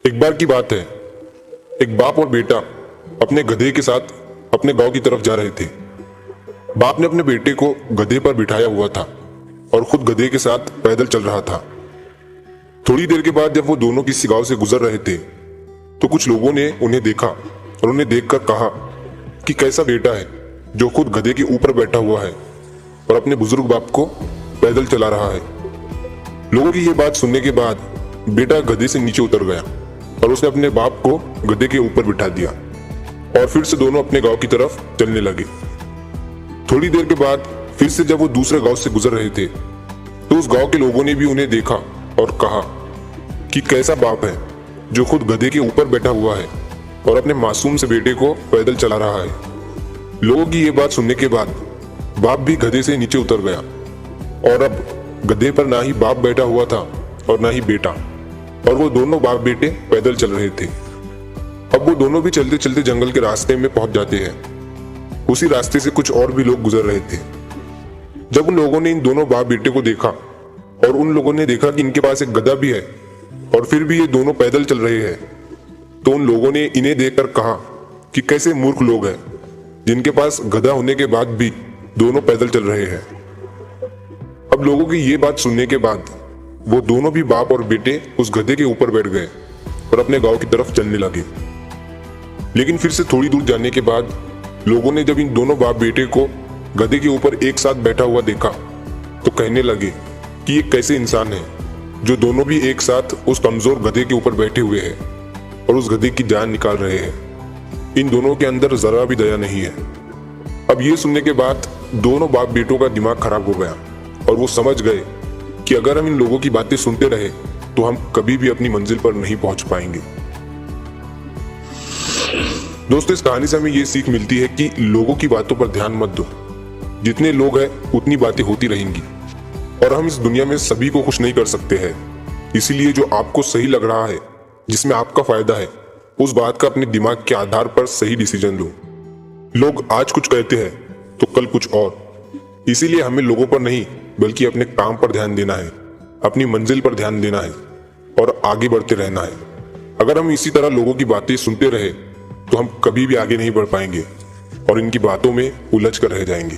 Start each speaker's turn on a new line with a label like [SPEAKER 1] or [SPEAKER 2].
[SPEAKER 1] एक बार की बात है, एक बाप और बेटा अपने गधे के साथ अपने गांव की तरफ जा रहे थे। बाप ने अपने बेटे को गधे पर बिठाया हुआ था और खुद गधे के साथ पैदल चल रहा था। थोड़ी देर के बाद जब वो दोनों किसी गांव से गुजर रहे थे तो कुछ लोगों ने उन्हें देखा और उन्हें देखकर कहा कि कैसा बेटा है जो खुद गधे के ऊपर बैठा हुआ है और अपने बुजुर्ग बाप को पैदल चला रहा है। लोगों की ये बात सुनने के बाद बेटा गधे से नीचे उतर गया और उसने अपने बाप को गधे के ऊपर बिठा दिया और फिर से दोनों अपने गांव की तरफ चलने लगे। थोड़ी देर के बाद फिर से जब वो दूसरे गांव से गुजर रहे थे तो उस गांव के लोगों ने भी उन्हें देखा और कहा कि कैसा बाप है जो खुद गधे के ऊपर बैठा हुआ है और अपने मासूम से बेटे को पैदल चला रहा है। लोगों की ये बात सुनने के बाद बाप भी गधे से नीचे उतर गया और अब गधे पर ना ही बाप बैठा हुआ था और ना ही बेटा, और वो दोनों बाप बेटे पैदल चल रहे थे। अब वो दोनों भी चलते चलते जंगल के रास्ते में पहुंच जाते हैं। उसी रास्ते से कुछ और भी लोग गुजर रहे थे। जब उन लोगों ने इन दोनों बाप बेटे को देखा और उन लोगों ने देखा कि इनके पास एक गधा भी है और फिर भी ये दोनों पैदल चल रहे हैं, तो उन लोगों ने इन्हें देखकर कहा कि कैसे मूर्ख लोग हैं जिनके पास गधा होने के बाद भी दोनों पैदल चल रहे हैं। अब लोगों की ये बात सुनने के बाद वो दोनों भी बाप और बेटे उस गधे के ऊपर बैठ गए और अपने गांव की तरफ चलने लगे। लेकिन फिर से थोड़ी दूर जाने के बाद लोगों ने जब इन दोनों बाप बेटे को गधे के ऊपर एक साथ बैठा हुआ देखा तो कहने लगे कि ये कैसे इंसान है जो दोनों भी एक साथ उस कमजोर गधे के ऊपर बैठे हुए हैं और उस गधे की जान निकाल रहे हैं। इन दोनों के अंदर जरा भी दया नहीं है। अब ये सुनने के बाद दोनों बाप बेटों का दिमाग खराब हो गया और वो समझ गए कि अगर हम इन लोगों की बातें सुनते रहे तो हम कभी भी अपनी मंजिल पर नहीं पहुंच पाएंगे। दोस्तों, इस कहानी से हमें ये सीख मिलती है कि लोगों की बातों पर ध्यान मत दो। जितने लोग हैं उतनी बातें होती रहेंगी और हम इस दुनिया में सभी को खुश नहीं कर सकते हैं। इसीलिए जो आपको सही लग रहा है, जिसमें आपका फायदा है, उस बात का अपने दिमाग के आधार पर सही डिसीजन लो। लोग आज कुछ कहते हैं तो कल कुछ और। इसीलिए हमें लोगों पर नहीं बल्कि अपने काम पर ध्यान देना है, अपनी मंजिल पर ध्यान देना है और आगे बढ़ते रहना है। अगर हम इसी तरह लोगों की बातें सुनते रहे तो हम कभी भी आगे नहीं बढ़ पाएंगे और इनकी बातों में उलझ कर रह जाएंगे।